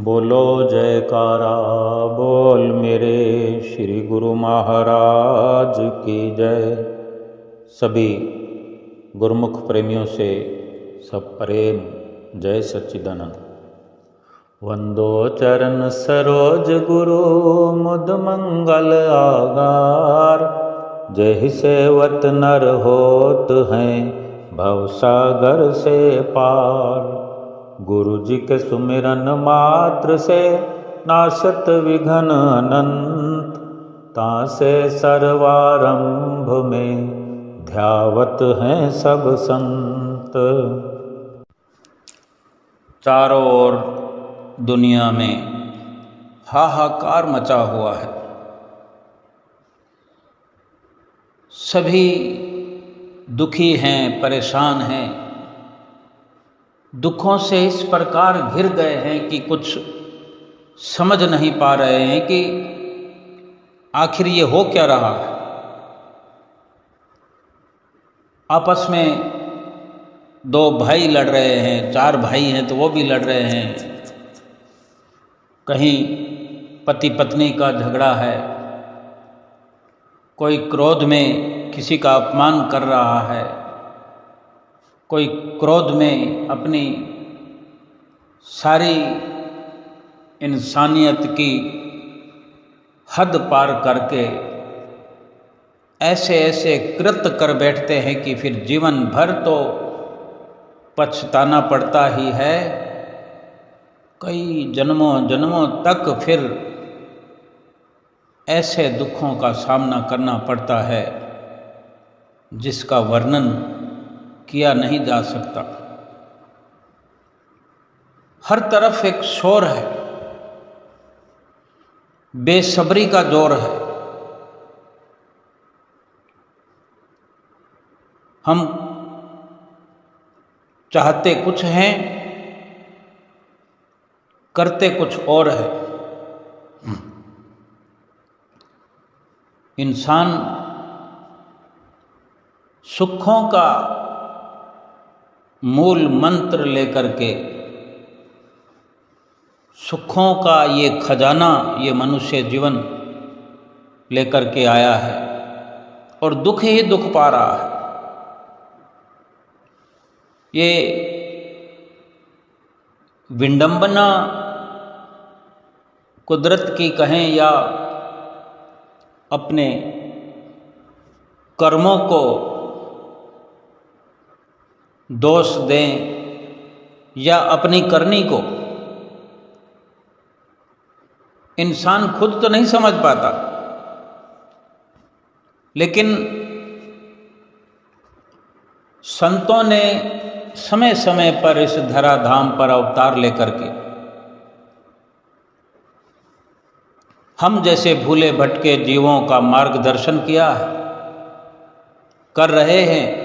बोलो जयकारा बोल मेरे श्री गुरु महाराज की जय। सभी गुरुमुख प्रेमियों से सब प्रेम जय सच्चिदानंद। वंदो चरण सरोज गुरु मुद मंगल आगार। जय सेवत नर होत हैं भव सागर से पार। गुरु जी के सुमिरन मात्र से नाशत विघ्न अनंत। तासे सर्वारंभ में ध्यावत हैं सब संत। चारों ओर दुनिया में हाहाकार मचा हुआ है। सभी दुखी हैं, परेशान हैं, दुखों से इस प्रकार घिर गए हैं कि कुछ समझ नहीं पा रहे हैं कि आखिर ये हो क्या रहा है। आपस में दो भाई लड़ रहे हैं, चार भाई हैं तो वो भी लड़ रहे हैं। कहीं पति पत्नी का झगड़ा है, कोई क्रोध में किसी का अपमान कर रहा है, कोई क्रोध में अपनी सारी इंसानियत की हद पार करके ऐसे ऐसे कृत्य कर बैठते हैं कि फिर जीवन भर तो पछताना पड़ता ही है। कई जन्मों जन्मों तक फिर ऐसे दुखों का सामना करना पड़ता है जिसका वर्णन किया नहीं जा सकता। हर तरफ एक शोर है, बेसब्री का जोर है। हम चाहते कुछ हैं, करते कुछ और है। इंसान सुखों का मूल मंत्र लेकर के, सुखों का ये खजाना, ये मनुष्य जीवन लेकर के आया है और दुख ही दुख पा रहा है। ये विडंबना कुदरत की कहें या अपने कर्मों को दोष दें या अपनी करनी को, इंसान खुद तो नहीं समझ पाता, लेकिन संतों ने समय समय पर इस धराधाम पर अवतार लेकर के हम जैसे भूले भटके जीवों का मार्गदर्शन किया है, कर रहे हैं।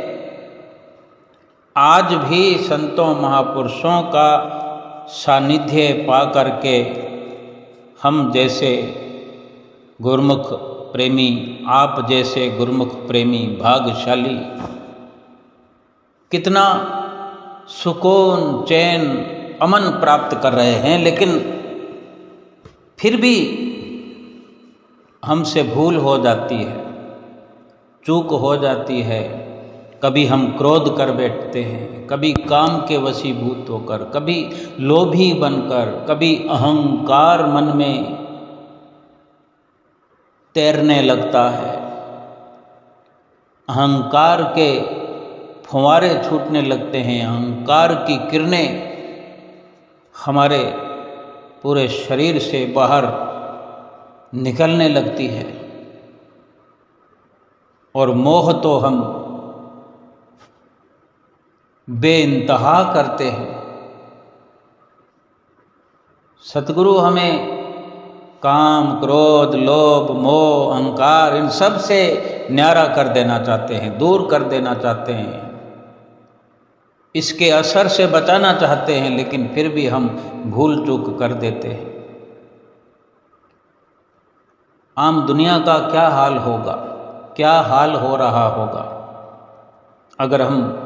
आज भी संतों महापुरुषों का सानिध्य पा करके हम जैसे गुरुमुख प्रेमी, आप जैसे गुरुमुख प्रेमी भाग्यशाली कितना सुकून, चैन, अमन प्राप्त कर रहे हैं। लेकिन फिर भी हमसे भूल हो जाती है, चूक हो जाती है। कभी हम क्रोध कर बैठते हैं, कभी काम के वशीभूत होकर, कभी लोभी बनकर, कभी अहंकार मन में तैरने लगता है। अहंकार के फुंवारे छूटने लगते हैं, अहंकार की किरणें हमारे पूरे शरीर से बाहर निकलने लगती है और मोह तो हम बेइंतहा करते हैं। सतगुरु हमें काम, क्रोध, लोभ, मोह, अहंकार इन सब से न्यारा कर देना चाहते हैं, दूर कर देना चाहते हैं, इसके असर से बचाना चाहते हैं, लेकिन फिर भी हम भूल चूक कर देते हैं। आम दुनिया का क्या हाल होगा, क्या हाल हो रहा होगा अगर हम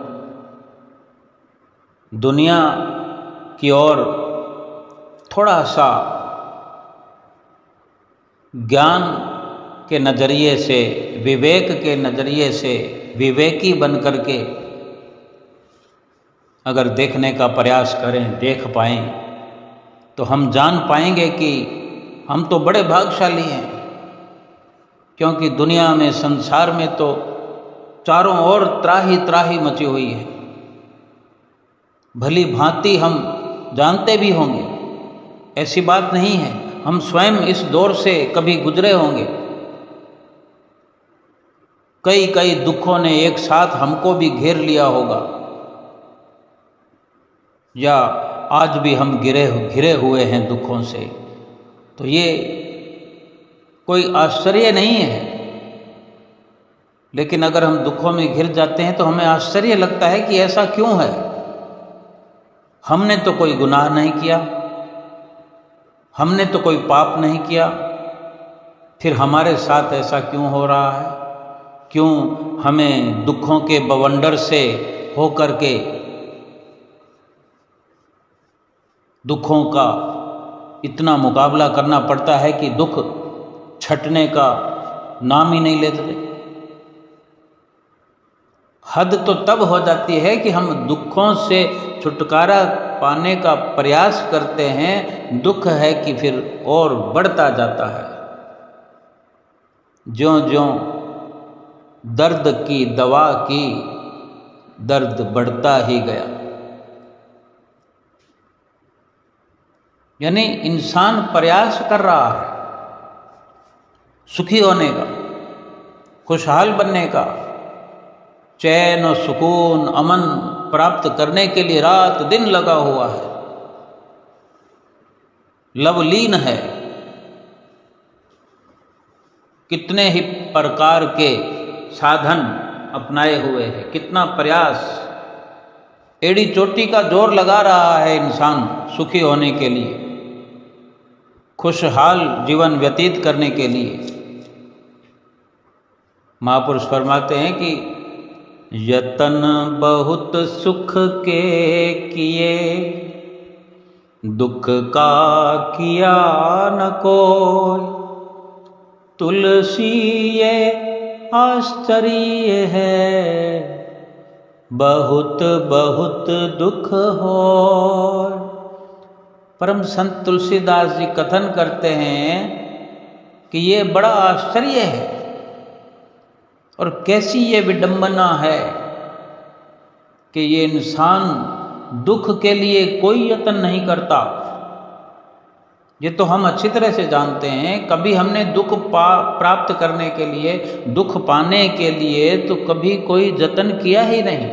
दुनिया की ओर थोड़ा सा ज्ञान के नज़रिए से, विवेक के नज़रिए से विवेकी बन करके अगर देखने का प्रयास करें, देख पाएं, तो हम जान पाएंगे कि हम तो बड़े भाग्यशाली हैं, क्योंकि दुनिया में, संसार में तो चारों ओर त्राही त्राही मची हुई है। भली भांति हम जानते भी होंगे, ऐसी बात नहीं है, हम स्वयं इस दौर से कभी गुजरे होंगे। कई कई दुखों ने एक साथ हमको भी घेर लिया होगा, या आज भी हम घिरे हुए हैं दुखों से। तो ये कोई आश्चर्य नहीं है, लेकिन अगर हम दुखों में घिर जाते हैं तो हमें आश्चर्य लगता है कि ऐसा क्यों है। हमने तो कोई गुनाह नहीं किया, हमने तो कोई पाप नहीं किया, फिर हमारे साथ ऐसा क्यों हो रहा है? क्यों हमें दुखों के बवंडर से होकर के दुखों का इतना मुकाबला करना पड़ता है कि दुख छटने का नाम ही नहीं लेते। हद तो तब हो जाती है कि हम दुखों से छुटकारा पाने का प्रयास करते हैं, दुख है कि फिर और बढ़ता जाता है। ज्यों ज्यों दर्द की दवा की, दर्द बढ़ता ही गया। यानी इंसान प्रयास कर रहा है सुखी होने का, खुशहाल बनने का, चैन और सुकून, अमन प्राप्त करने के लिए रात दिन लगा हुआ है, लवलीन है। कितने ही प्रकार के साधन अपनाए हुए हैं, कितना प्रयास, एड़ी चोटी का जोर लगा रहा है इंसान सुखी होने के लिए, खुशहाल जीवन व्यतीत करने के लिए। महापुरुष फरमाते हैं कि यतन बहुत सुख के किए, दुख का किया न कोई, तुलसी ये आश्चर्य है, बहुत बहुत दुख हो। परम संत तुलसीदास जी कथन करते हैं कि ये बड़ा आश्चर्य है और कैसी ये विडंबना है कि ये इंसान दुख के लिए कोई यत्न नहीं करता। ये तो हम अच्छी तरह से जानते हैं, कभी हमने दुख प्राप्त करने के लिए, दुख पाने के लिए तो कभी कोई जतन किया ही नहीं,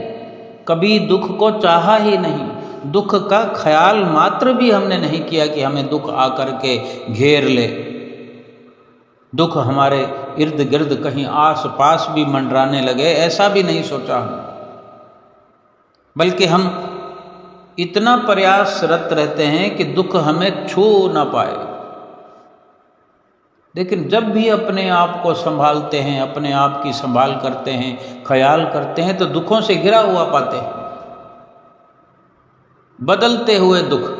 कभी दुख को चाहा ही नहीं, दुख का ख्याल मात्र भी हमने नहीं किया कि हमें दुख आकर के घेर ले, दुख हमारे इर्द गिर्द कहीं आस पास भी मंडराने लगे, ऐसा भी नहीं सोचा हमने। बल्कि हम इतना प्रयासरत रहते हैं कि दुख हमें छू ना पाए। लेकिन जब भी अपने आप को संभालते हैं, अपने आप की संभाल करते हैं, ख्याल करते हैं, तो दुखों से घिरा हुआ पाते हैं। बदलते हुए दुख,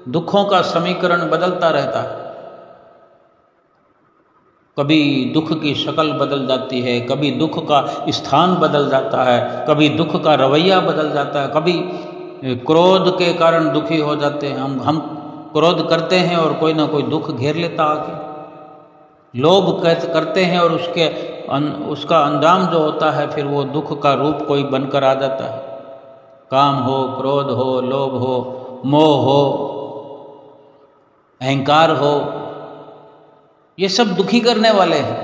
दुखों का समीकरण बदलता रहता है। कभी दुख की शक्ल बदल जाती है, कभी दुख का स्थान बदल जाता है, कभी दुख का रवैया बदल जाता है, कभी क्रोध के कारण दुखी हो जाते हैं। हम क्रोध करते हैं और कोई ना कोई दुख घेर लेता आके। लोभ करते हैं और उसका अंजाम जो होता है फिर वो दुख का रूप कोई बनकर आ जाता है। काम हो, क्रोध हो, लोभ हो, मोह हो, अहंकार हो, ये सब दुखी करने वाले हैं।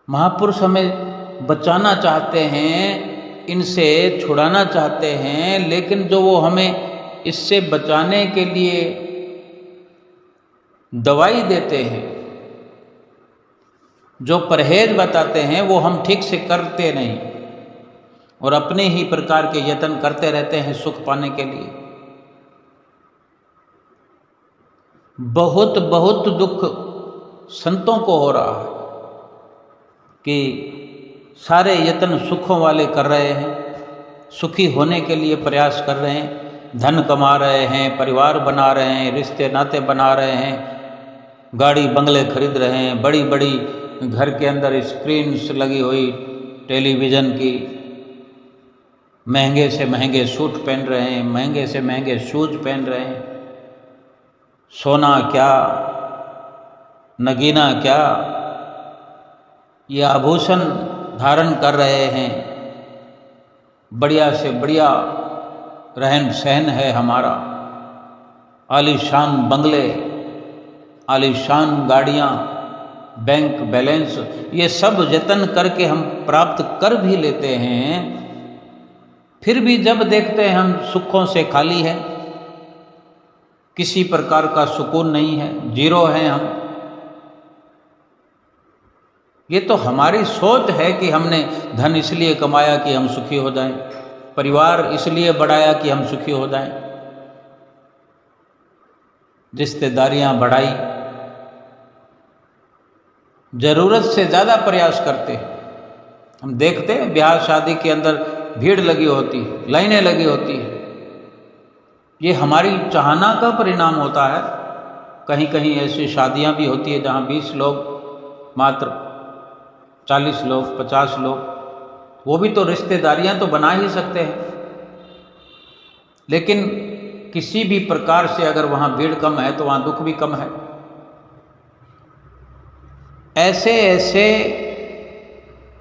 महापुरुष हमें बचाना चाहते हैं, इनसे छुड़ाना चाहते हैं, लेकिन जो वो हमें इससे बचाने के लिए दवाई देते हैं, जो परहेज बताते हैं, वो हम ठीक से करते नहीं और अपने ही प्रकार के यत्न करते रहते हैं सुख पाने के लिए। बहुत बहुत दुख संतों को हो रहा है कि सारे यत्न सुखों वाले कर रहे हैं, सुखी होने के लिए प्रयास कर रहे हैं, धन कमा रहे हैं, परिवार बना रहे हैं, रिश्ते नाते बना रहे हैं, गाड़ी बंगले खरीद रहे हैं, बड़ी बड़ी घर के अंदर स्क्रीन्स लगी हुई टेलीविज़न की, महंगे से महंगे सूट पहन रहे हैं, महंगे से महंगे शूज पहन रहे हैं, सोना क्या नगीना क्या ये आभूषण धारण कर रहे हैं, बढ़िया से बढ़िया रहन सहन है हमारा, आलीशान बंगले, आलीशान गाड़ियाँ, बैंक बैलेंस, ये सब यत्न करके हम प्राप्त कर भी लेते हैं, फिर भी जब देखते हैं हम सुखों से खाली है, किसी प्रकार का सुकून नहीं है, जीरो हैं हम। ये तो हमारी सोच है कि हमने धन इसलिए कमाया कि हम सुखी हो जाएं, परिवार इसलिए बढ़ाया कि हम सुखी हो जाएं, रिश्तेदारियां बढ़ाई, जरूरत से ज़्यादा प्रयास करते हैं। हम देखते हैं ब्याह शादी के अंदर भीड़ लगी होती है, लाइनें लगी होती है, ये हमारी चाहना का परिणाम होता है। कहीं कहीं ऐसी शादियां भी होती है जहां 20 लोग, मात्र 40 लोग, 50 लोग, वो भी तो रिश्तेदारियां तो बना ही सकते हैं, लेकिन किसी भी प्रकार से अगर वहाँ भीड़ कम है तो वहाँ दुख भी कम है। ऐसे ऐसे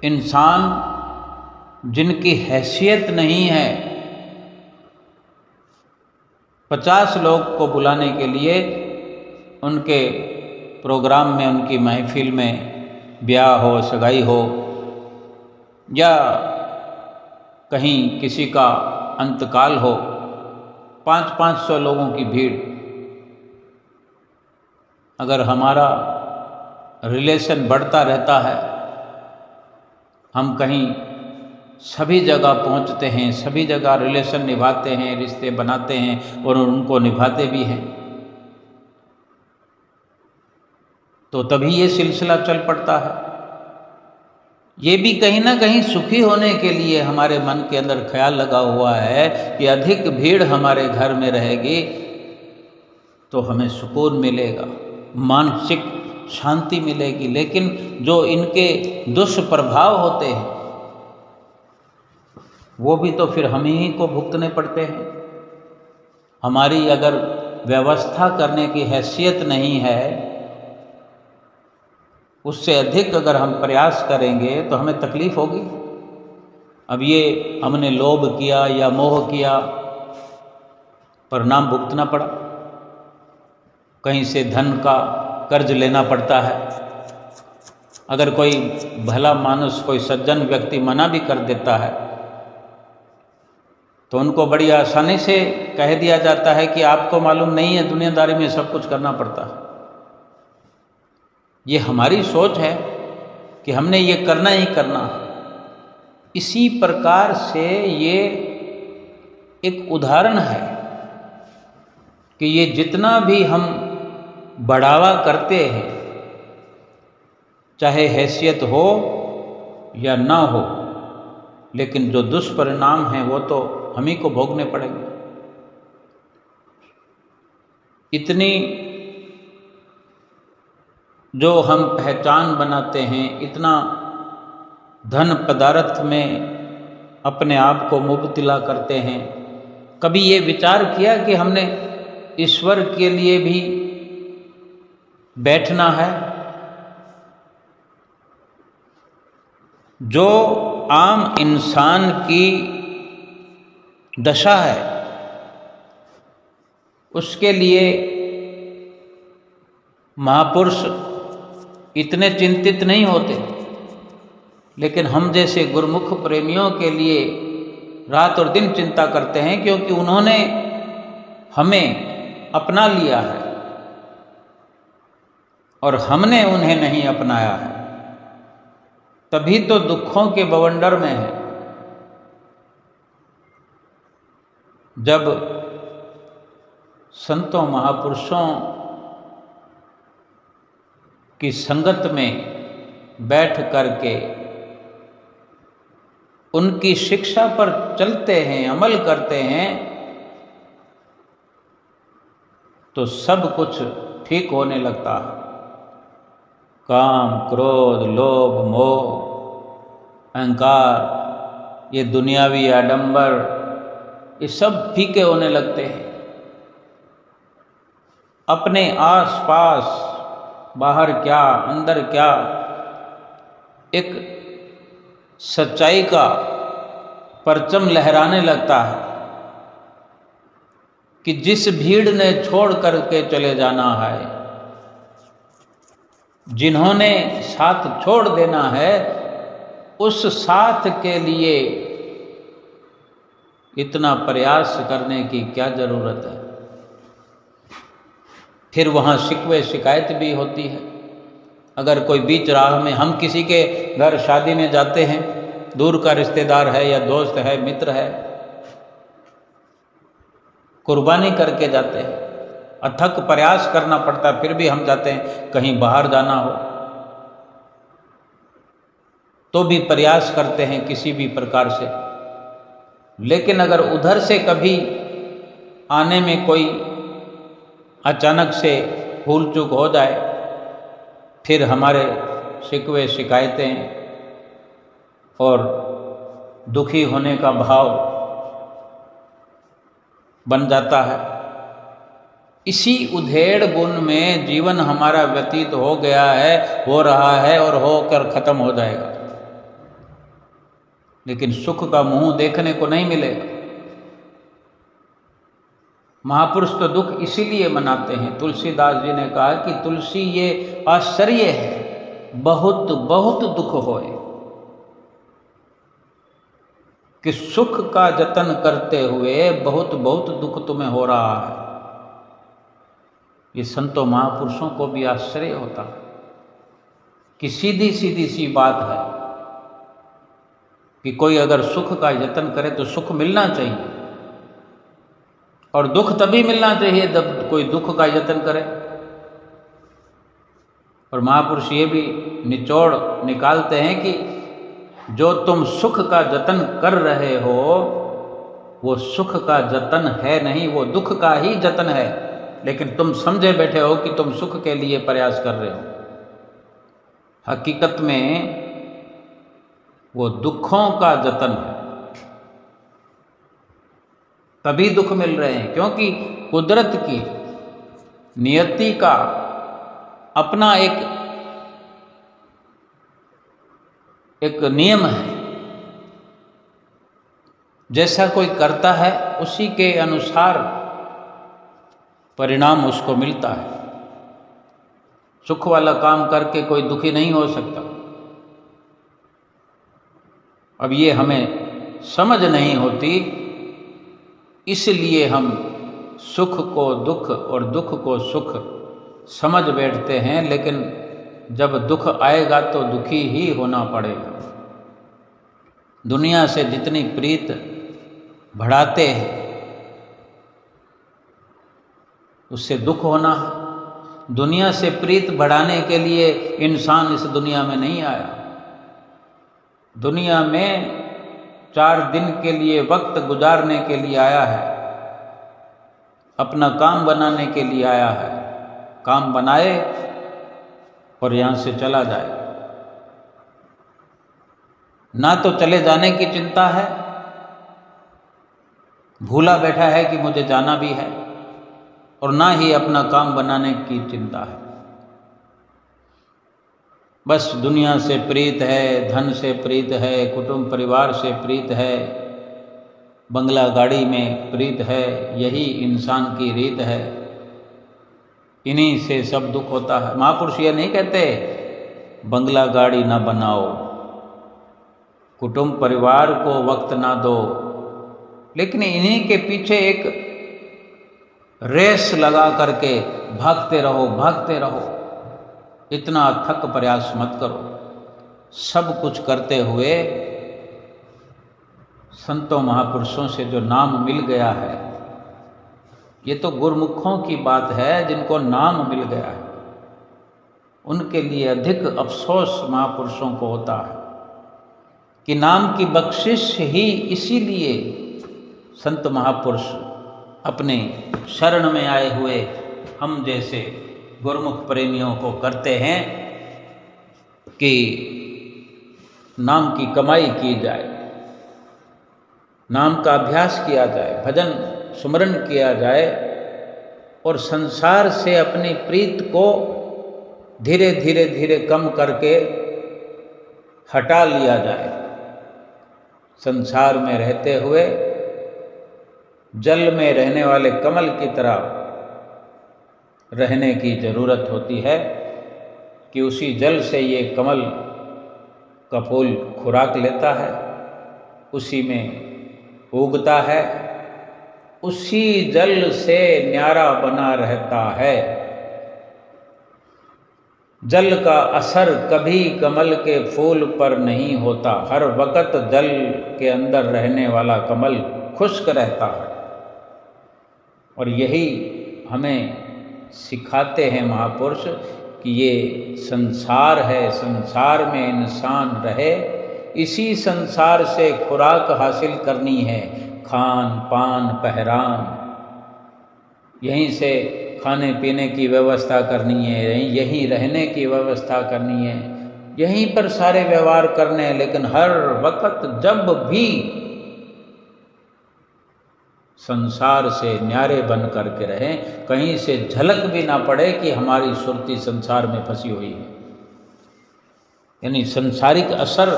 इंसान जिनकी हैसियत नहीं है, 50 लोग को बुलाने के लिए उनके प्रोग्राम में, उनकी महफिल में, ब्याह हो, सगाई हो या कहीं किसी का अंतकाल हो, 500-500 लोगों की भीड़। अगर हमारा रिलेशन बढ़ता रहता है, हम कहीं सभी जगह पहुंचते हैं, सभी जगह रिलेशन निभाते हैं, रिश्ते बनाते हैं और उनको निभाते भी हैं, तो तभी ये सिलसिला चल पड़ता है। ये भी कहीं ना कहीं सुखी होने के लिए हमारे मन के अंदर ख्याल लगा हुआ है कि अधिक भीड़ हमारे घर में रहेगी तो हमें सुकून मिलेगा, मानसिक शांति मिलेगी। लेकिन जो इनके दुष्प्रभाव होते हैं वो भी तो फिर हम ही को भुगतने पड़ते हैं। हमारी अगर व्यवस्था करने की हैसियत नहीं है, उससे अधिक अगर हम प्रयास करेंगे तो हमें तकलीफ होगी। अब ये हमने लोभ किया या मोह किया, परिणाम भुगतना पड़ा, कहीं से धन का कर्ज लेना पड़ता है। अगर कोई भला मानुस, कोई सज्जन व्यक्ति मना भी कर देता है तो उनको बड़ी आसानी से कह दिया जाता है कि आपको मालूम नहीं है दुनियादारी में सब कुछ करना पड़ता है। ये हमारी सोच है कि हमने ये करना ही करना। इसी प्रकार से ये एक उदाहरण है कि ये जितना भी हम बढ़ावा करते हैं, चाहे हैसियत हो या ना हो, लेकिन जो दुष्परिणाम हैं वो तो हम ही को भोगने पड़ेंगे। इतनी जो हम पहचान बनाते हैं, इतना धन पदार्थ में अपने आप को मुब्तला करते हैं, कभी ये विचार किया कि हमने ईश्वर के लिए भी बैठना है? जो आम इंसान की दशा है उसके लिए महापुरुष इतने चिंतित नहीं होते, लेकिन हम जैसे गुरुमुख प्रेमियों के लिए रात और दिन चिंता करते हैं, क्योंकि उन्होंने हमें अपना लिया है और हमने उन्हें नहीं अपनाया है, तभी तो दुखों के बवंडर में है। जब संतों महापुरुषों की संगत में बैठ करके उनकी शिक्षा पर चलते हैं, अमल करते हैं, तो सब कुछ ठीक होने लगता है। काम, क्रोध, लोभ, मोह, अहंकार, ये दुनियावी आडंबर, ये सब फीके होने लगते हैं। अपने आस पास बाहर क्या अंदर क्या एक सच्चाई का परचम लहराने लगता है कि जिस भीड़ ने छोड़ करके चले जाना है, जिन्होंने साथ छोड़ देना है, उस साथ के लिए इतना प्रयास करने की क्या जरूरत है। फिर वहाँ शिकवे शिकायत भी होती है। अगर कोई बीच राह में, हम किसी के घर शादी में जाते हैं, दूर का रिश्तेदार है या दोस्त है, मित्र है, कुर्बानी करके जाते हैं, अथक प्रयास करना पड़ता है, फिर भी हम जाते हैं। कहीं बाहर जाना हो तो भी प्रयास करते हैं किसी भी प्रकार से। लेकिन अगर उधर से कभी आने में कोई अचानक से भूल चूक हो जाए, फिर हमारे शिकवे शिकायतें और दुखी होने का भाव बन जाता है। इसी उधेड़ बुन में जीवन हमारा व्यतीत हो गया है, हो रहा है और होकर खत्म हो जाएगा। लेकिन सुख का मुंह देखने को नहीं मिलेगा। महापुरुष तो दुख इसीलिए मनाते हैं। तुलसीदास जी ने कहा कि तुलसी ये आश्चर्य है, बहुत बहुत दुख होए, कि सुख का जतन करते हुए बहुत बहुत दुख तुम्हें हो रहा है। ये संतों महापुरुषों को भी आश्चर्य होता है कि सीधी सीधी सी बात है कि कोई अगर सुख का यत्न करे तो सुख मिलना चाहिए, और दुख तभी मिलना चाहिए जब कोई दुख का यत्न करे। और महापुरुष ये भी निचोड़ निकालते हैं कि जो तुम सुख का जतन कर रहे हो वो सुख का जतन है नहीं, वो दुख का ही जतन है। लेकिन तुम समझे बैठे हो कि तुम सुख के लिए प्रयास कर रहे हो। हकीकत में वो दुखों का जतन है, तभी दुख मिल रहे हैं। क्योंकि कुदरत की नियति का अपना एक नियम है। जैसा कोई करता है उसी के अनुसार परिणाम उसको मिलता है। सुख वाला काम करके कोई दुखी नहीं हो सकता। अब ये हमें समझ नहीं होती, इसलिए हम सुख को दुख और दुख को सुख समझ बैठते हैं। लेकिन जब दुख आएगा तो दुखी ही होना पड़ेगा। दुनिया से जितनी प्रीत बढ़ाते हैं उससे दुख होना है। दुनिया से प्रीत बढ़ाने के लिए इंसान इस दुनिया में नहीं आया। दुनिया में 4 दिन के लिए वक्त गुजारने के लिए आया है, अपना काम बनाने के लिए आया है। काम बनाए और यहाँ से चला जाए। ना तो चले जाने की चिंता है, भूला बैठा है कि मुझे जाना भी है, और ना ही अपना काम बनाने की चिंता है। बस दुनिया से प्रीत है, धन से प्रीत है, कुटुंब परिवार से प्रीत है, बंगला गाड़ी में प्रीत है। यही इंसान की रीत है। इन्हीं से सब दुख होता है। महापुरुष ये नहीं कहते बंगला गाड़ी ना बनाओ, कुटुंब परिवार को वक्त ना दो, लेकिन इन्हीं के पीछे एक रेस लगा करके भागते रहो, भागते रहो। इतना थक प्रयास मत करो। सब कुछ करते हुए संतों महापुरुषों से जो नाम मिल गया है, ये तो गुरमुखों की बात है जिनको नाम मिल गया है। उनके लिए अधिक अफसोस महापुरुषों को होता है कि नाम की बख्शिश ही इसीलिए संत महापुरुष अपने शरण में आए हुए हम जैसे गुरुमुख प्रेमियों को करते हैं कि नाम की कमाई की जाए, नाम का अभ्यास किया जाए, भजन सुमरन किया जाए और संसार से अपनी प्रीत को धीरे धीरे धीरे कम करके हटा लिया जाए। संसार में रहते हुए जल में रहने वाले कमल की तरह रहने की जरूरत होती है कि उसी जल से ये कमल का फूल खुराक लेता है, उसी में उगता है, उसी जल से न्यारा बना रहता है। जल का असर कभी कमल के फूल पर नहीं होता। हर वक्त जल के अंदर रहने वाला कमल खुश्क रहता है। और यही हमें सिखाते हैं महापुरुष कि ये संसार है, संसार में इंसान रहे, इसी संसार से खुराक हासिल करनी है, खान पान पहरान, यहीं से खाने पीने की व्यवस्था करनी है, यहीं रहने की व्यवस्था करनी है, यहीं पर सारे व्यवहार करने हैं। लेकिन हर वक्त जब भी संसार से न्यारे बन करके रहें, कहीं से झलक भी ना पड़े कि हमारी सुरती संसार में फंसी हुई है। यानी संसारिक असर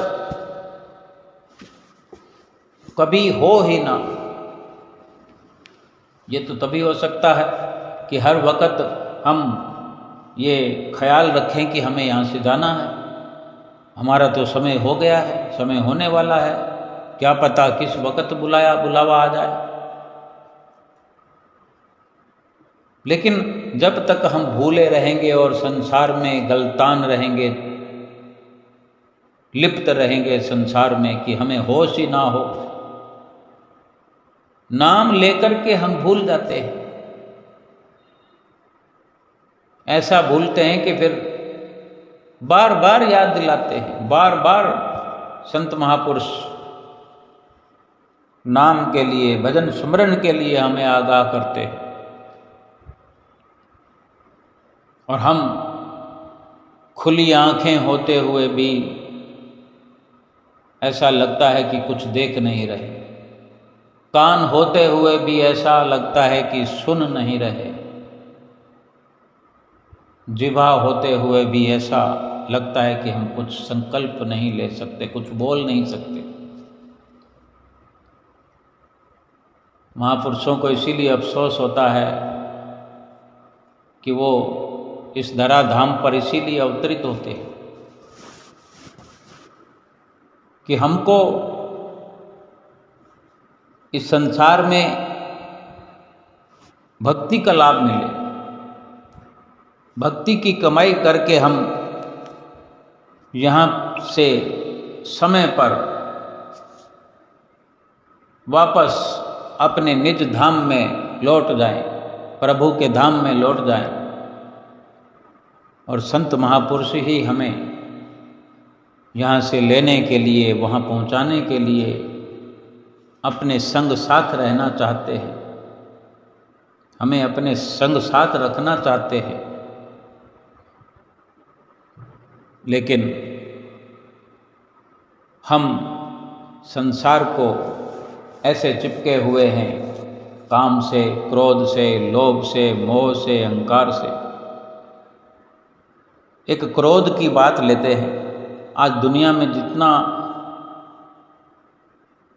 कभी हो ही ना। ये तो तभी हो सकता है कि हर वक्त हम ये ख्याल रखें कि हमें यहाँ से जाना है, हमारा तो समय हो गया है, समय होने वाला है, क्या पता किस वक्त बुलावा आ जाए। लेकिन जब तक हम भूले रहेंगे और संसार में गलतान रहेंगे, लिप्त रहेंगे संसार में कि हमें होश ही ना हो, नाम लेकर के हम भूल जाते हैं। ऐसा भूलते हैं कि फिर बार बार याद दिलाते हैं, बार बार संत महापुरुष नाम के लिए, भजन सुमरन के लिए हमें आगाह करते हैं। और हम खुली आंखें होते हुए भी ऐसा लगता है कि कुछ देख नहीं रहे, कान होते हुए भी ऐसा लगता है कि सुन नहीं रहे, जिह्वा होते हुए भी ऐसा लगता है कि हम कुछ संकल्प नहीं ले सकते, कुछ बोल नहीं सकते। महापुरुषों को इसीलिए अफसोस होता है कि वो इस धराधाम पर इसीलिए अवतरित होते हैं कि हमको इस संसार में भक्ति का लाभ मिले, भक्ति की कमाई करके हम यहाँ से समय पर वापस अपने निज धाम में लौट जाएं, प्रभु के धाम में लौट जाएं। और संत महापुरुष ही हमें यहाँ से लेने के लिए, वहाँ पहुँचाने के लिए अपने संग साथ रहना चाहते हैं, हमें अपने संग साथ रखना चाहते हैं। लेकिन हम संसार को ऐसे चिपके हुए हैं, काम से, क्रोध से, लोभ से, मोह से, अहंकार से। एक क्रोध की बात लेते हैं। आज दुनिया में जितना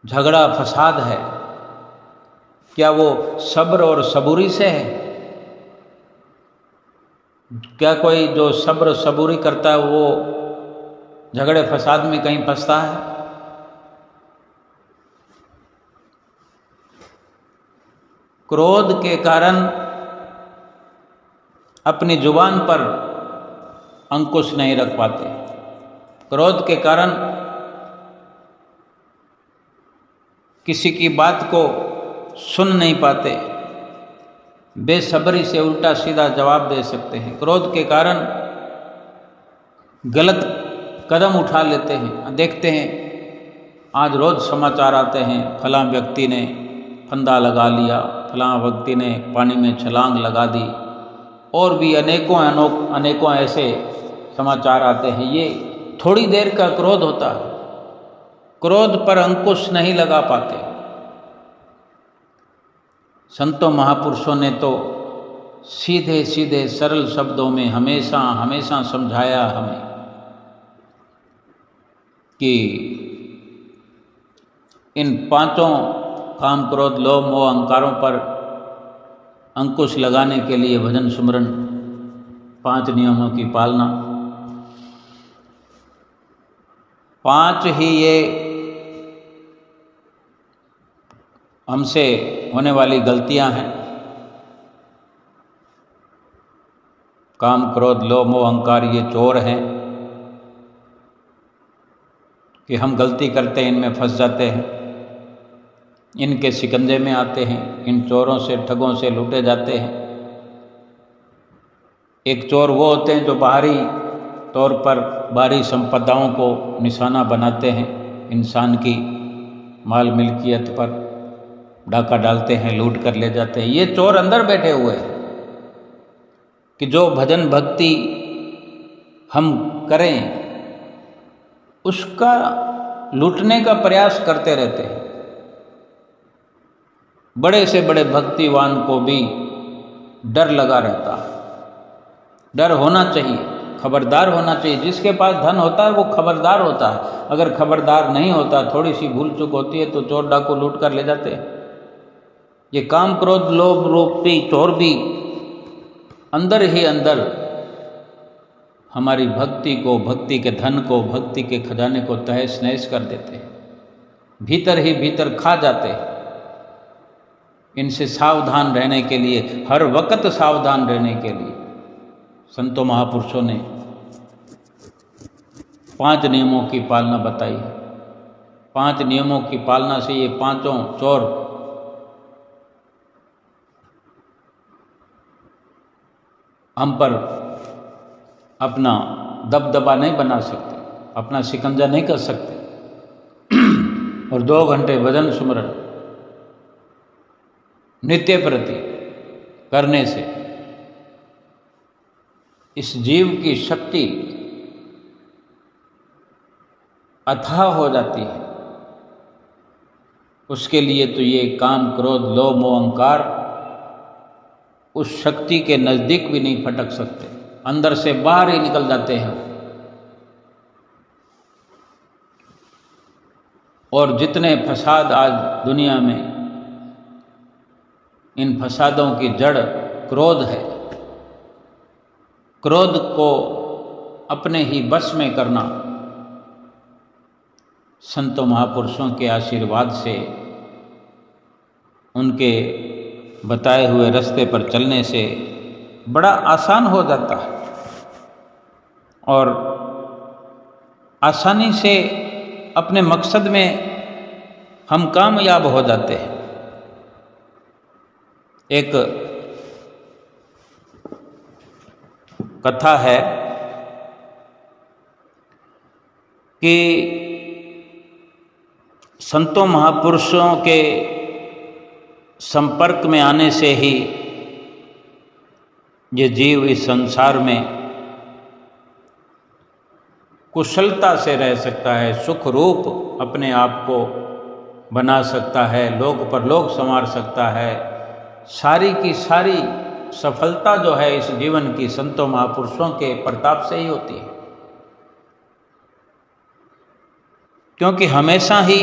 झगड़ा फसाद है, क्या वो सब्र और सबूरी से है? क्या कोई जो सब्र सबूरी करता है वो झगड़े फसाद में कहीं फंसता है? क्रोध के कारण अपनी जुबान पर अंकुश नहीं रख पाते, क्रोध के कारण किसी की बात को सुन नहीं पाते, बेसब्री से उल्टा सीधा जवाब दे सकते हैं। क्रोध के कारण गलत कदम उठा लेते हैं। देखते हैं आज रोज समाचार आते हैं, फलां व्यक्ति ने फंदा लगा लिया, फलां व्यक्ति ने पानी में छलांग लगा दी, और भी अनेकों ऐसे समाचार आते हैं। ये थोड़ी देर का क्रोध होता है, क्रोध पर अंकुश नहीं लगा पाते। संतों महापुरुषों ने तो सीधे सीधे सरल शब्दों में हमेशा हमेशा समझाया हमें कि इन पांचों काम, क्रोध, लोभ, मोह, अहंकारों पर अंकुश लगाने के लिए भजन सुमरन, 5 नियमों की पालना। 5 ही ये हमसे होने वाली गलतियां हैं। काम, क्रोध, लोभ, मोह, अहंकार ये चोर हैं कि हम गलती करते हैं, इनमें फंस जाते हैं, इनके शिकंजे में आते हैं, इन चोरों से, ठगों से लूटे जाते हैं। एक चोर वो होते हैं जो बाहरी तौर पर बाहरी संपदाओं को निशाना बनाते हैं, इंसान की माल मिल्कियत पर डाका डालते हैं, लूट कर ले जाते हैं। ये चोर अंदर बैठे हुए हैं कि जो भजन भक्ति हम करें उसका लूटने का प्रयास करते रहते हैं। बड़े से बड़े भक्तिवान को भी डर लगा रहता है। डर होना चाहिए, खबरदार होना चाहिए। जिसके पास धन होता है वो खबरदार होता है। अगर खबरदार नहीं होता, थोड़ी सी भूल चूक होती है तो चोर डाकू लूट कर ले जाते हैं। ये काम, क्रोध, लोभ रूपी चोर भी अंदर ही अंदर हमारी भक्ति को, भक्ति के धन को, भक्ति के खजाने को तहस नहस कर देते हैं, भीतर ही भीतर खा जाते हैं। इनसे सावधान रहने के लिए, हर वक्त सावधान रहने के लिए संतों महापुरुषों ने 5 नियमों की पालना बताई है। 5 नियमों की पालना से ये पांचों चोर हम पर अपना दबदबा नहीं बना सकते, अपना शिकंजा नहीं कर सकते। और 2 घंटे भजन सुमरन नित्य प्रति करने से इस जीव की शक्ति अथाह हो जाती है। उसके लिए तो ये काम, क्रोध, लोभ, मोह, अहंकार उस शक्ति के नजदीक भी नहीं फटक सकते, अंदर से बाहर ही निकल जाते हैं। और जितने फसाद आज दुनिया में, इन फसादों की जड़ क्रोध है। क्रोध को अपने ही बस में करना संतों महापुरुषों के आशीर्वाद से, उनके बताए हुए रास्ते पर चलने से बड़ा आसान हो जाता है और आसानी से अपने मकसद में हम कामयाब हो जाते हैं। एक कथा है कि संतों महापुरुषों के संपर्क में आने से ही ये जीव इस संसार में कुशलता से रह सकता है, सुख रूप अपने आप को बना सकता है, लोक परलोक संवार सकता है। सारी की सारी सफलता जो है इस जीवन की संतों महापुरुषों के प्रताप से ही होती है। क्योंकि हमेशा ही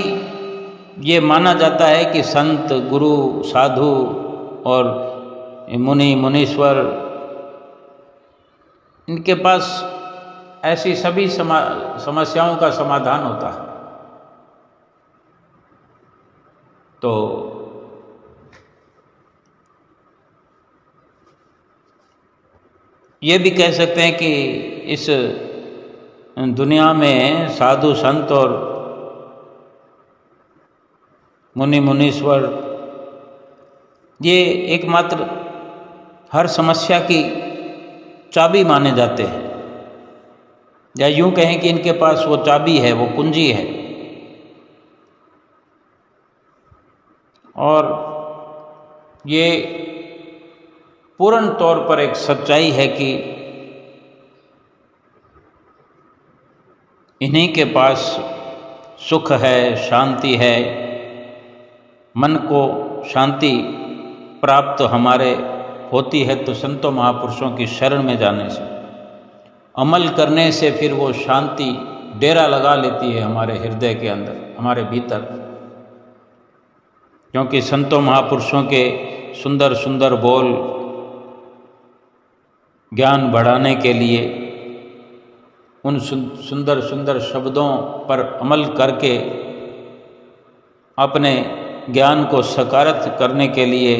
ये माना जाता है कि संत, गुरु, साधु और मुनि, मुनीश्वर, इनके पास ऐसी सभी समस्याओं का समाधान होता है। तो ये भी कह सकते हैं कि इस दुनिया में साधु, संत और मुनि, मुनीश्वर ये एकमात्र हर समस्या की चाबी माने जाते हैं, या यूं कहें कि इनके पास वो चाबी है, वो कुंजी है। और ये पूर्ण तौर पर एक सच्चाई है कि इन्हीं के पास सुख है, शांति है। मन को शांति प्राप्त हमारे होती है तो संतों महापुरुषों की शरण में जाने से, अमल करने से फिर वो शांति डेरा लगा लेती है हमारे हृदय के अंदर, हमारे भीतर। क्योंकि संतों महापुरुषों के सुंदर सुंदर बोल ज्ञान बढ़ाने के लिए, उन सुंदर सुंदर शब्दों पर अमल करके अपने ज्ञान को सकारात्मक करने के लिए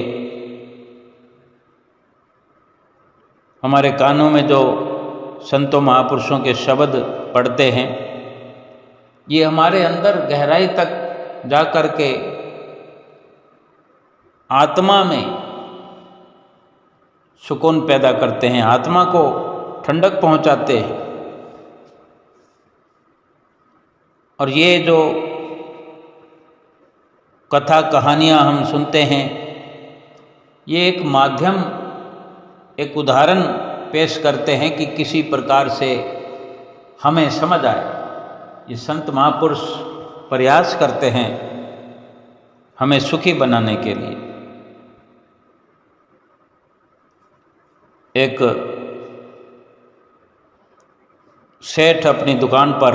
हमारे कानों में जो संतों महापुरुषों के शब्द पढ़ते हैं, ये हमारे अंदर गहराई तक जा कर के आत्मा में सुकून पैदा करते हैं, आत्मा को ठंडक पहुंचाते हैं। और ये जो कथा कहानियाँ हम सुनते हैं, ये एक माध्यम, एक उदाहरण पेश करते हैं कि किसी प्रकार से हमें समझ आए। ये संत महापुरुष प्रयास करते हैं हमें सुखी बनाने के लिए। एक सेठ अपनी दुकान पर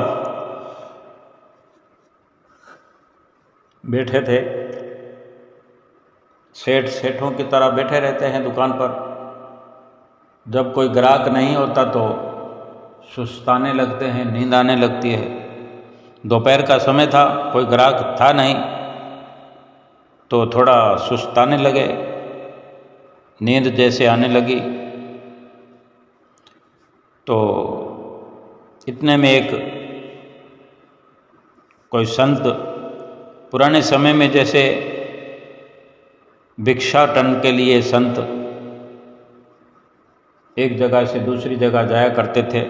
बैठे थे। सेठ सेठों की तरह बैठे रहते हैं दुकान पर। जब कोई ग्राहक नहीं होता तो सुस्ताने लगते हैं, नींद आने लगती है। दोपहर का समय था, कोई ग्राहक था नहीं तो थोड़ा सुस्ताने लगे, नींद जैसे आने लगी। तो इतने में एक कोई संत, पुराने समय में जैसे भिक्षाटन के लिए संत एक जगह से दूसरी जगह जाया करते थे,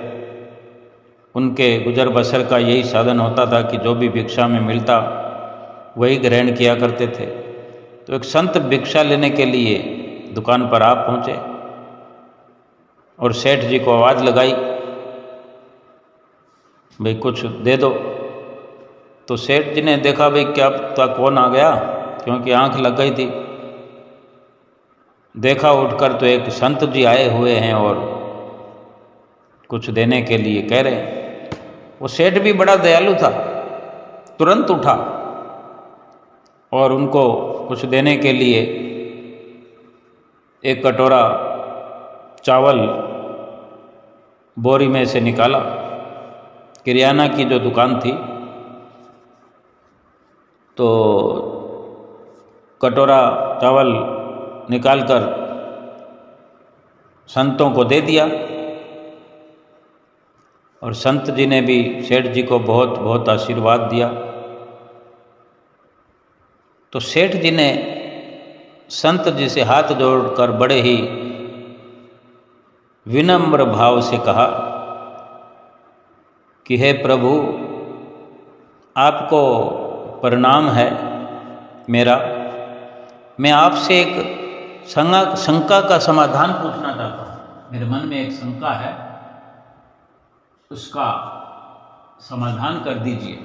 उनके गुजर बसर का यही साधन होता था कि जो भी भिक्षा में मिलता वही ग्रहण किया करते थे। तो एक संत भिक्षा लेने के लिए दुकान पर आप पहुँचे और सेठ जी को आवाज़ लगाई, भाई कुछ दे दो। तो सेठ जी ने देखा भाई क्या पता कौन आ गया, क्योंकि आंख लग गई थी। देखा उठकर तो एक संत जी आए हुए हैं और कुछ देने के लिए कह रहे हैं। वो सेठ भी बड़ा दयालु था, तुरंत उठा और उनको कुछ देने के लिए एक कटोरा चावल बोरी में से निकाला। किराना की जो दुकान थी, तो कटोरा चावल निकालकर संतों को दे दिया। और संत जी ने भी सेठ जी को बहुत बहुत आशीर्वाद दिया। तो सेठ जी ने संत जी से हाथ जोड़कर बड़े ही विनम्र भाव से कहा कि हे प्रभु, आपको प्रणाम है मेरा। मैं आपसे एक शंका का समाधान पूछना चाहता हूँ। मेरे मन में एक शंका है, उसका समाधान कर दीजिए।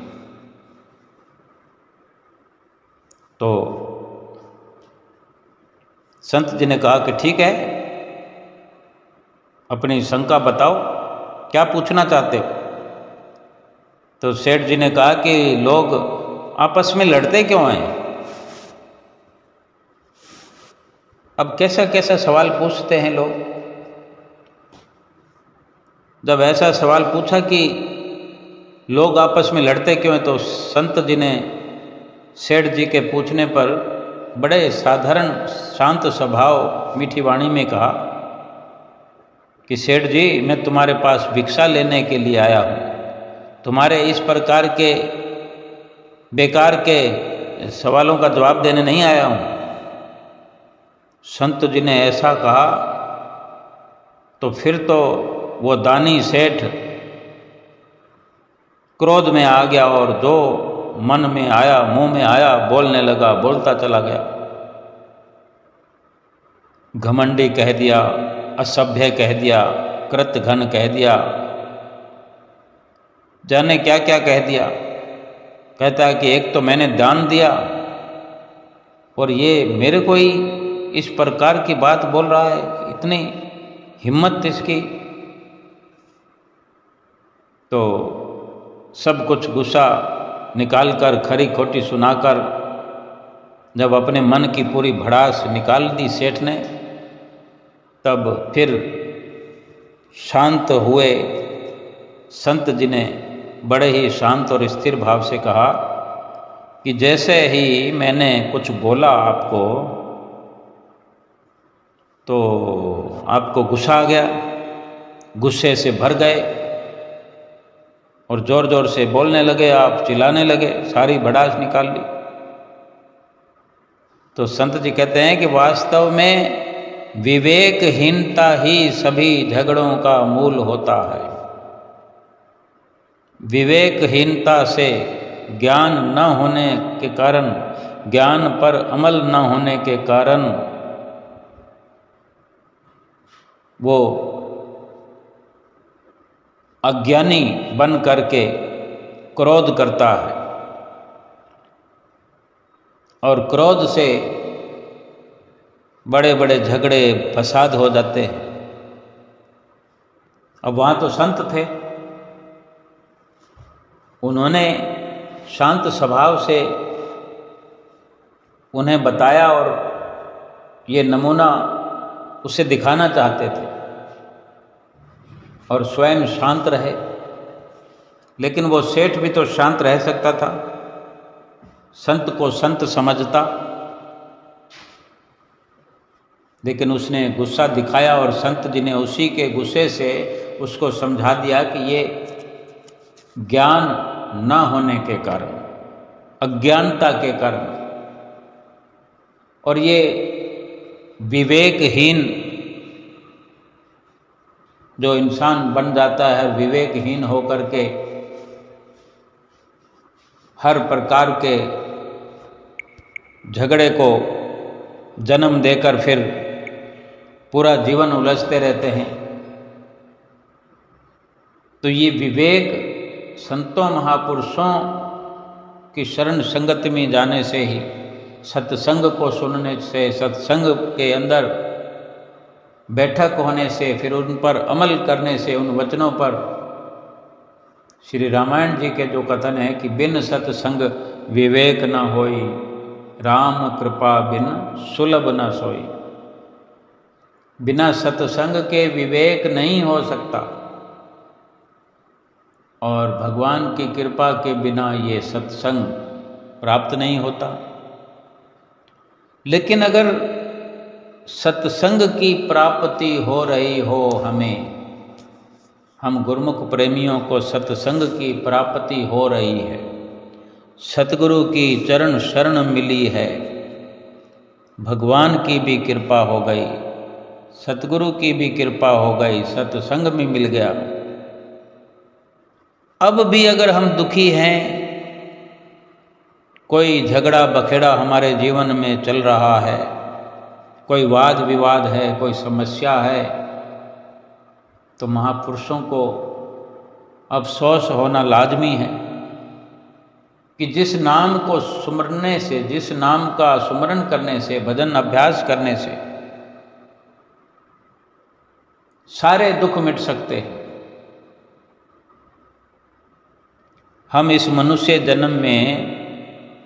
तो संत जी ने कहा कि ठीक है, अपनी शंका बताओ, क्या पूछना चाहते हो। तो सेठ जी ने कहा कि लोग आपस में लड़ते क्यों हैं। अब कैसा कैसा सवाल पूछते हैं लोग। जब ऐसा सवाल पूछा कि लोग आपस में लड़ते क्यों हैं, तो संत जी ने सेठ जी के पूछने पर बड़े साधारण शांत स्वभाव मीठी वाणी में कहा कि सेठ जी, मैं तुम्हारे पास भिक्षा लेने के लिए आया हूँ, तुम्हारे इस प्रकार के बेकार के सवालों का जवाब देने नहीं आया हूँ। संत जी ने ऐसा कहा तो फिर तो वो दानी सेठ क्रोध में आ गया और जो मन में आया, मुंह में आया, बोलने लगा, बोलता चला गया। घमंडी कह दिया, असभ्य कह दिया, कृतघ्न कह दिया, जाने क्या क्या कह दिया। कहता है कि एक तो मैंने दान दिया और ये मेरे को ही इस प्रकार की बात बोल रहा है, इतनी हिम्मत इसकी। तो सब कुछ गुस्सा निकालकर, खरी खोटी सुनाकर, जब अपने मन की पूरी भड़ास निकाल दी सेठ ने, तब फिर शांत हुए संत जी ने बड़े ही शांत और स्थिर भाव से कहा कि जैसे ही मैंने कुछ बोला आपको, तो आपको गुस्सा आ गया, गुस्से से भर गए और जोर जोर से बोलने लगे, आप चिल्लाने लगे, सारी भड़ास निकाल ली। तो संत जी कहते हैं कि वास्तव में विवेकहीनता ही सभी झगड़ों का मूल होता है। विवेकहीनता से, ज्ञान न होने के कारण, ज्ञान पर अमल न होने के कारण वो अज्ञानी बन करके क्रोध करता है और क्रोध से बड़े बड़े झगड़े फसाद हो जाते हैं। अब वहाँ तो संत थे, उन्होंने शांत स्वभाव से उन्हें बताया और ये नमूना उसे दिखाना चाहते थे और स्वयं शांत रहे। लेकिन वो सेठ भी तो शांत रह सकता था, संत को संत समझता, लेकिन उसने गुस्सा दिखाया और संत जी ने उसी के गुस्से से उसको समझा दिया कि ये ज्ञान न होने के कारण, अज्ञानता के कारण, और ये विवेकहीन जो इंसान बन जाता है, विवेकहीन होकर के हर प्रकार के झगड़े को जन्म देकर फिर पूरा जीवन उलझते रहते हैं। तो ये विवेक संतों महापुरुषों की शरण संगति में जाने से ही, सत्संग को सुनने से, सत्संग के अंदर बैठक होने से, फिर उन पर अमल करने से, उन वचनों पर, श्री रामायण जी के जो कथन है कि बिन सत्संग विवेक न होई, राम कृपा बिन सुलभ न सोई। बिना सत्संग के विवेक नहीं हो सकता और भगवान की कृपा के बिना ये सत्संग प्राप्त नहीं होता। लेकिन अगर सत्संग की प्राप्ति हो रही हो हमें, हम गुरुमुख प्रेमियों को सत्संग की प्राप्ति हो रही है, सतगुरु की चरण शरण मिली है, भगवान की भी कृपा हो गई, सतगुरु की भी कृपा हो गई, सत्संग में मिल गया, अब भी अगर हम दुखी हैं, कोई झगड़ा बखेड़ा हमारे जीवन में चल रहा है, कोई वाद विवाद है, कोई समस्या है, तो महापुरुषों को अफसोस होना लाजमी है कि जिस नाम को सुमरने से, जिस नाम का सुमरण करने से, भजन अभ्यास करने से सारे दुख मिट सकते हैं, हम इस मनुष्य जन्म में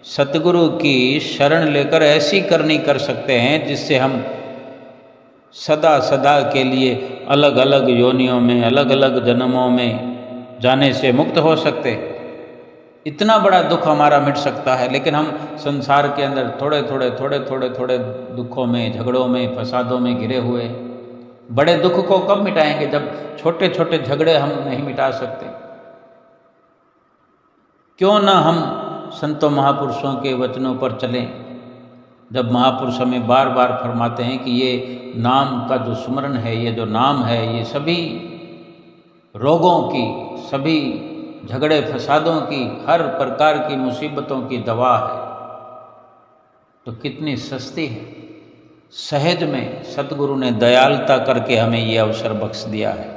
सतगुरु की शरण लेकर ऐसी करनी कर सकते हैं जिससे हम सदा सदा के लिए अलग अलग योनियों में, अलग अलग जन्मों में जाने से मुक्त हो सकते। इतना बड़ा दुख हमारा मिट सकता है। लेकिन हम संसार के अंदर थोड़े थोड़े दुखों में, झगड़ों में, फसादों में घिरे हुए, बड़े दुख को कब मिटाएंगे जब छोटे छोटे झगड़े हम नहीं मिटा सकते। क्यों ना हम संतों महापुरुषों के वचनों पर चलें, जब महापुरुष हमें बार बार फरमाते हैं कि ये नाम का जो सुमरन है, ये जो नाम है, ये सभी रोगों की, सभी झगड़े फसादों की, हर प्रकार की मुसीबतों की दवा है। तो कितनी सस्ती है, सहज में सतगुरु ने दयालुता करके हमें ये अवसर बख्श दिया है।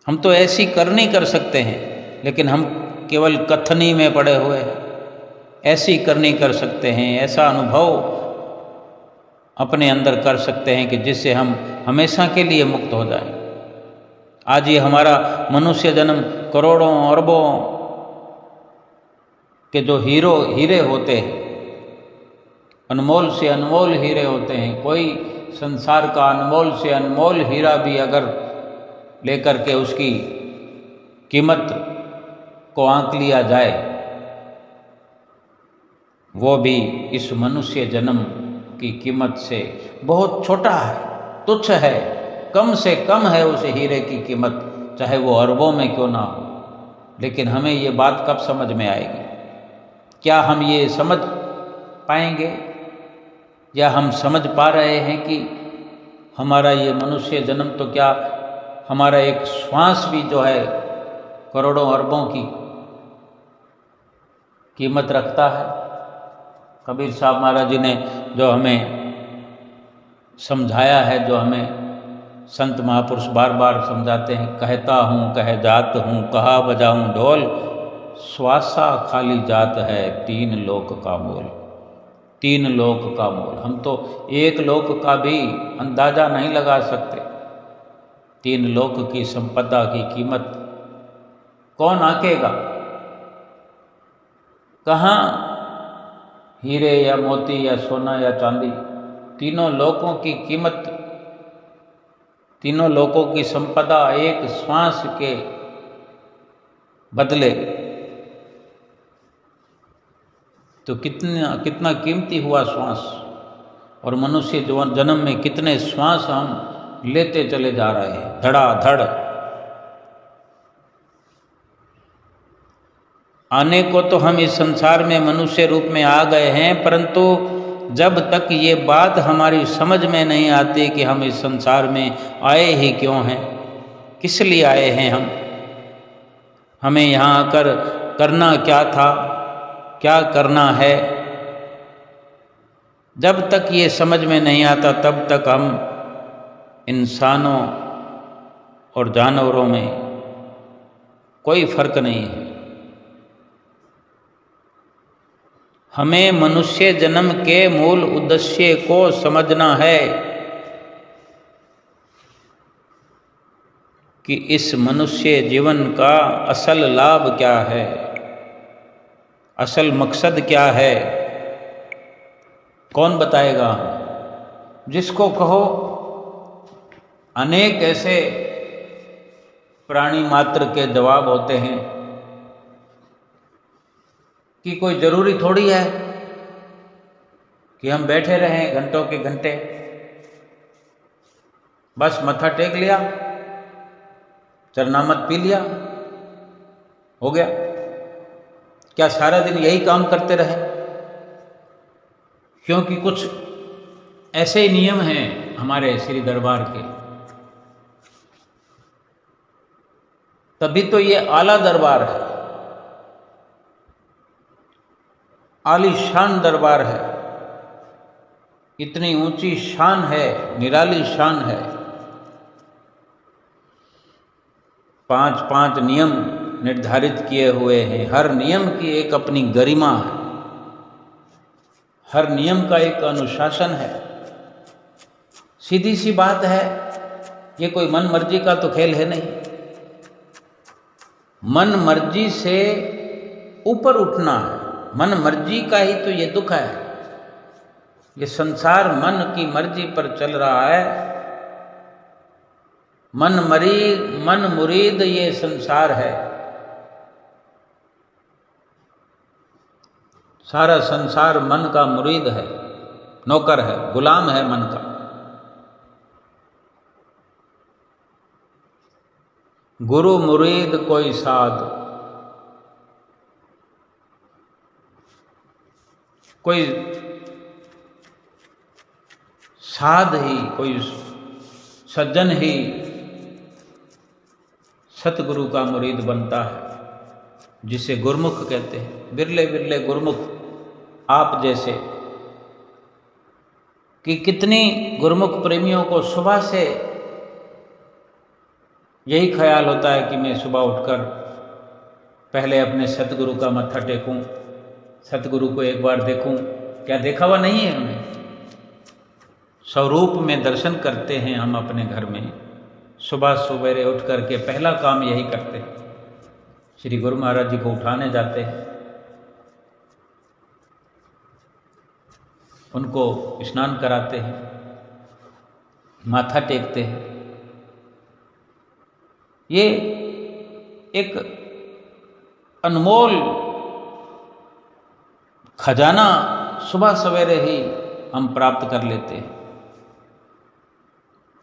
हम तो ऐसी करनी कर सकते हैं, लेकिन हम केवल कथनी में पड़े हुए हैं। ऐसी करनी कर सकते हैं, ऐसा अनुभव अपने अंदर कर सकते हैं कि जिससे हम हमेशा के लिए मुक्त हो जाएं। आज ये हमारा मनुष्य जन्म करोड़ों अरबों के जो हीरे होते हैं, अनमोल से अनमोल हीरे होते हैं, कोई संसार का अनमोल से अनमोल हीरा भी अगर लेकर के उसकी कीमत को आंक लिया जाए, वो भी इस मनुष्य जन्म की कीमत से बहुत छोटा है, तुच्छ है, कम से कम है उस हीरे की कीमत, चाहे वो अरबों में क्यों ना हो। लेकिन हमें ये बात कब समझ में आएगी? क्या हम ये समझ पाएंगे, या हम समझ पा रहे हैं कि हमारा ये मनुष्य जन्म तो क्या हमारा एक श्वास भी जो है करोड़ों अरबों की कीमत रखता है। कबीर साहब महाराज जी ने जो हमें समझाया है, जो हमें संत महापुरुष बार बार समझाते हैं, कहता हूँ कह जात हूँ, कहा बजाऊँ ढोल, श्वासा खाली जात है, 3 लोक का मोल। 3 लोक का मोल, हम तो 1 लोक का भी अंदाजा नहीं लगा सकते। 3 लोक की संपदा की कीमत कौन आंकेगा? कहाँ हीरे या मोती या सोना या चांदी, तीनों लोकों की कीमत, तीनों लोकों की संपदा एक श्वास के बदले तो कितना कीमती हुआ श्वास। और मनुष्य जन्म में कितने श्वास हम लेते चले जा रहे हैं, धड़ाधड़। आने को तो हम इस संसार में मनुष्य रूप में आ गए हैं, परंतु जब तक ये बात हमारी समझ में नहीं आती कि हम इस संसार में आए ही क्यों हैं, किस लिए आए हैं, हमें यहाँ आकर करना क्या था, क्या करना है, जब तक ये समझ में नहीं आता तब तक हम इंसानों और जानवरों में कोई फर्क नहीं है। हमें मनुष्य जन्म के मूल उद्देश्य को समझना है कि इस मनुष्य जीवन का असल लाभ क्या है, असल मकसद क्या है। कौन बताएगा? जिसको कहो, अनेक ऐसे प्राणी मात्र के जवाब होते हैं कि कोई जरूरी थोड़ी है कि हम बैठे रहें घंटों के घंटे, बस मत्था टेक लिया, चरनामत पी लिया, हो गया। क्या सारा दिन यही काम करते रहे? क्योंकि कुछ ऐसे नियम हैं हमारे श्री दरबार के, तभी तो ये आला दरबार है, आलीशान दरबार है, इतनी ऊंची शान है, निराली शान है। 5 नियम निर्धारित किए हुए हैं, हर नियम की एक अपनी गरिमा है, हर नियम का एक अनुशासन है। सीधी सी बात है, ये कोई मन मर्जी का तो खेल है नहीं। मन मर्जी से ऊपर उठना है, मन मर्जी का ही तो ये दुख है। ये संसार मन की मर्जी पर चल रहा है, मन मुरीद ये संसार है। सारा संसार मन का मुरीद है, नौकर है, गुलाम है मन का। गुरु मुरीद कोई साध, कोई साध ही, कोई सज्जन ही सतगुरु का मुरीद बनता है, जिसे गुरमुख कहते हैं। बिरले बिरले गुरमुख आप जैसे कि कितनी गुरुमुख प्रेमियों को सुबह से यही ख्याल होता है कि मैं सुबह उठकर पहले अपने सतगुरु का मत्था टेकूं, सतगुरु को एक बार देखूं। क्या देखा हुआ नहीं है हमें? स्वरूप में दर्शन करते हैं हम अपने घर में। सुबह सवेरे उठ करके पहला काम यही करते हैं, श्री गुरु महाराज जी को उठाने जाते हैं, उनको स्नान कराते हैं, माथा टेकते हैं। ये एक अनमोल खजाना सुबह सवेरे ही हम प्राप्त कर लेते हैं।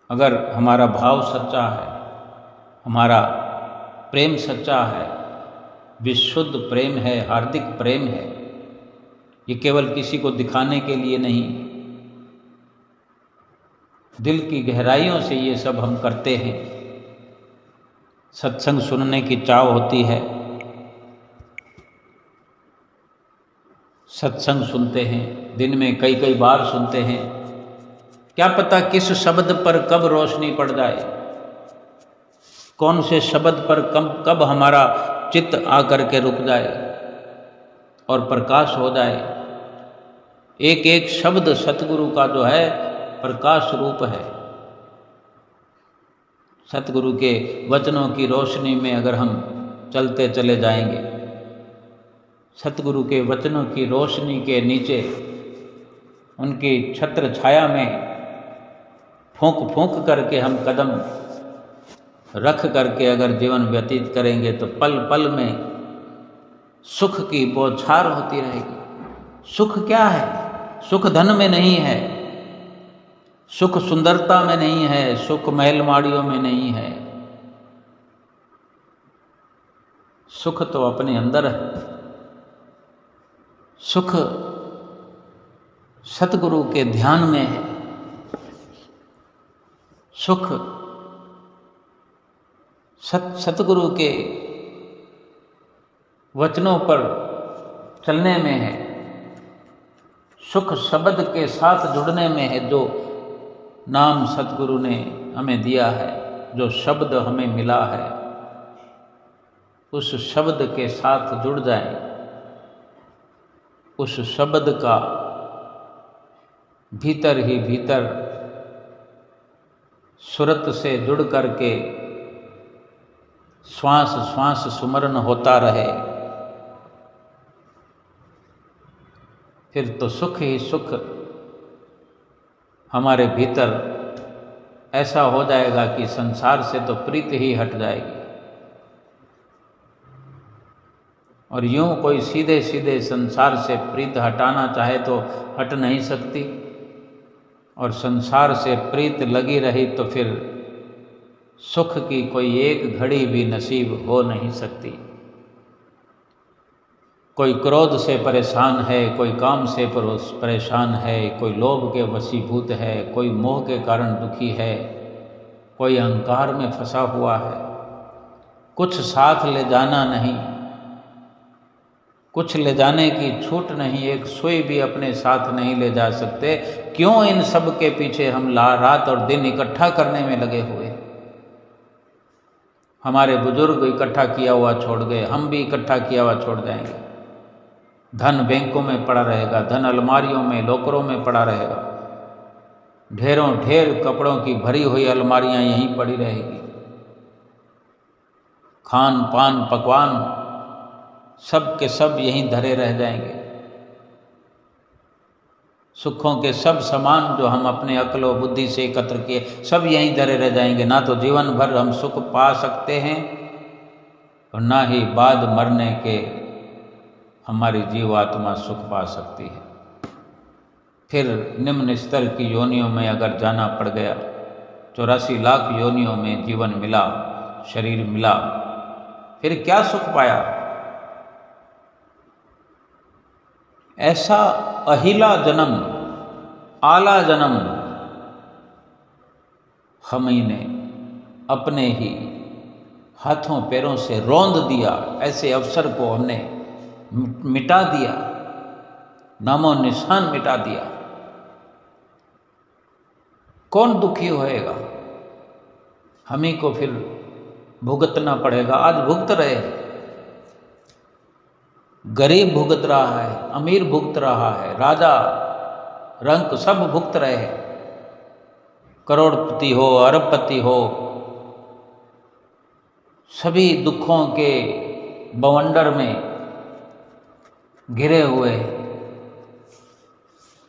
अगर हमारा भाव सच्चा है, हमारा प्रेम सच्चा है, विशुद्ध प्रेम है, हार्दिक प्रेम है, ये केवल किसी को दिखाने के लिए नहीं, दिल की गहराइयों से ये सब हम करते हैं। सत्संग सुनने की चाव होती है, सत्संग सुनते हैं, दिन में कई कई बार सुनते हैं। क्या पता किस शब्द पर कब रोशनी पड़ जाए, कौन से शब्द पर कब हमारा चित्त आकर के रुक जाए और प्रकाश हो जाए। एक एक शब्द सतगुरु का जो है प्रकाश रूप है। सतगुरु के वचनों की रोशनी में अगर हम चलते चले जाएंगे, सतगुरु के वचनों की रोशनी के नीचे उनकी छत्र छाया में फूंक फूंक करके हम कदम रख करके अगर जीवन व्यतीत करेंगे तो पल पल में सुख की बौछार होती रहेगी। सुख क्या है? सुख धन में नहीं है, सुख सुंदरता में नहीं है, सुख महल माड़ियों में नहीं है। सुख तो अपने अंदर है। सुख सतगुरु के ध्यान में है। सुख सतगुरु के वचनों पर चलने में है। सुख शब्द के साथ जुड़ने में है। जो नाम सतगुरु ने हमें दिया है, जो शब्द हमें मिला है, उस शब्द के साथ जुड़ जाएं। उस शब्द का भीतर ही भीतर सुरत से जुड़ करके श्वास श्वास सुमरन होता रहे, फिर तो सुख ही सुख हमारे भीतर ऐसा हो जाएगा कि संसार से तो प्रीति ही हट जाएगी। और यूं कोई सीधे सीधे संसार से प्रीत हटाना चाहे तो हट नहीं सकती, और संसार से प्रीत लगी रही तो फिर सुख की कोई एक घड़ी भी नसीब हो नहीं सकती। कोई क्रोध से परेशान है, कोई काम से परेशान है, कोई लोभ के वशीभूत है, कोई मोह के कारण दुखी है, कोई अहंकार में फंसा हुआ है। कुछ साथ ले जाना नहीं, कुछ ले जाने की छूट नहीं, एक सुई भी अपने साथ नहीं ले जा सकते। क्यों इन सब के पीछे हम रात और दिन इकट्ठा करने में लगे हुए? हमारे बुजुर्ग इकट्ठा किया हुआ छोड़ गए, हम भी इकट्ठा किया हुआ छोड़ जाएंगे। धन बैंकों में पड़ा रहेगा, धन अलमारियों में लॉकरों में पड़ा रहेगा, ढेरों ढेर कपड़ों की भरी हुई अलमारियां यहीं पड़ी रहेगी। खान पान पकवान सब के सब यहीं धरे रह जाएंगे। सुखों के सब सामान जो हम अपने अक्ल और बुद्धि से एकत्र किए सब यहीं धरे रह जाएंगे। ना तो जीवन भर हम सुख पा सकते हैं और ना ही बाद मरने के हमारी जीवात्मा सुख पा सकती है। फिर निम्न स्तर की योनियों में अगर जाना पड़ गया, 84 लाख योनियों में जीवन मिला, शरीर मिला, फिर क्या सुख पाया? ऐसा अहिला जन्म, आला जन्म हम ही ने अपने ही हाथों पैरों से रौंद दिया। ऐसे अवसर को हमने मिटा दिया, नामो निशान मिटा दिया। कौन दुखी होएगा? हम ही को फिर भुगतना पड़ेगा। आज भुगत रहे, गरीब भुगत रहा है, अमीर भुगत रहा है, राजा रंक सब भुगत रहे हैं। करोड़पति हो, अरबपति हो, सभी दुखों के बवंडर में घिरे हुए।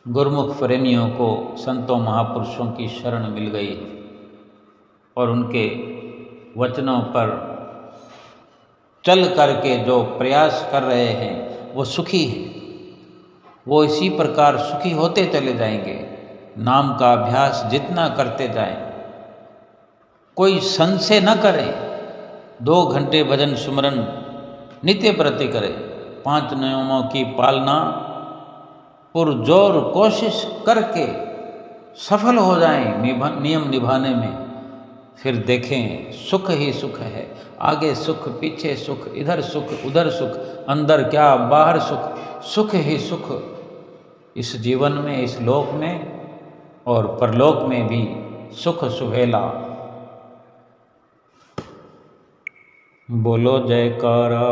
गुरुमुख प्रेमियों को संतों महापुरुषों की शरण मिल गई और उनके वचनों पर चल करके जो प्रयास कर रहे हैं वो सुखी हैं। वो इसी प्रकार सुखी होते चले जाएंगे। नाम का अभ्यास जितना करते जाएं, कोई संशय न करें। 2 घंटे भजन सुमरन नित्य प्रति करें। 5 नियमों की पालना पुरजोर कोशिश करके सफल हो जाएं नियम निभाने में। फिर देखें सुख ही सुख है। आगे सुख, पीछे सुख, इधर सुख, उधर सुख, अंदर क्या बाहर सुख, सुख ही सुख। इस जीवन में, इस लोक में और परलोक में भी सुख सुहेला। बोलो जयकारा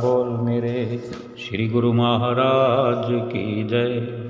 बोल मेरे श्री गुरु महाराज की जय।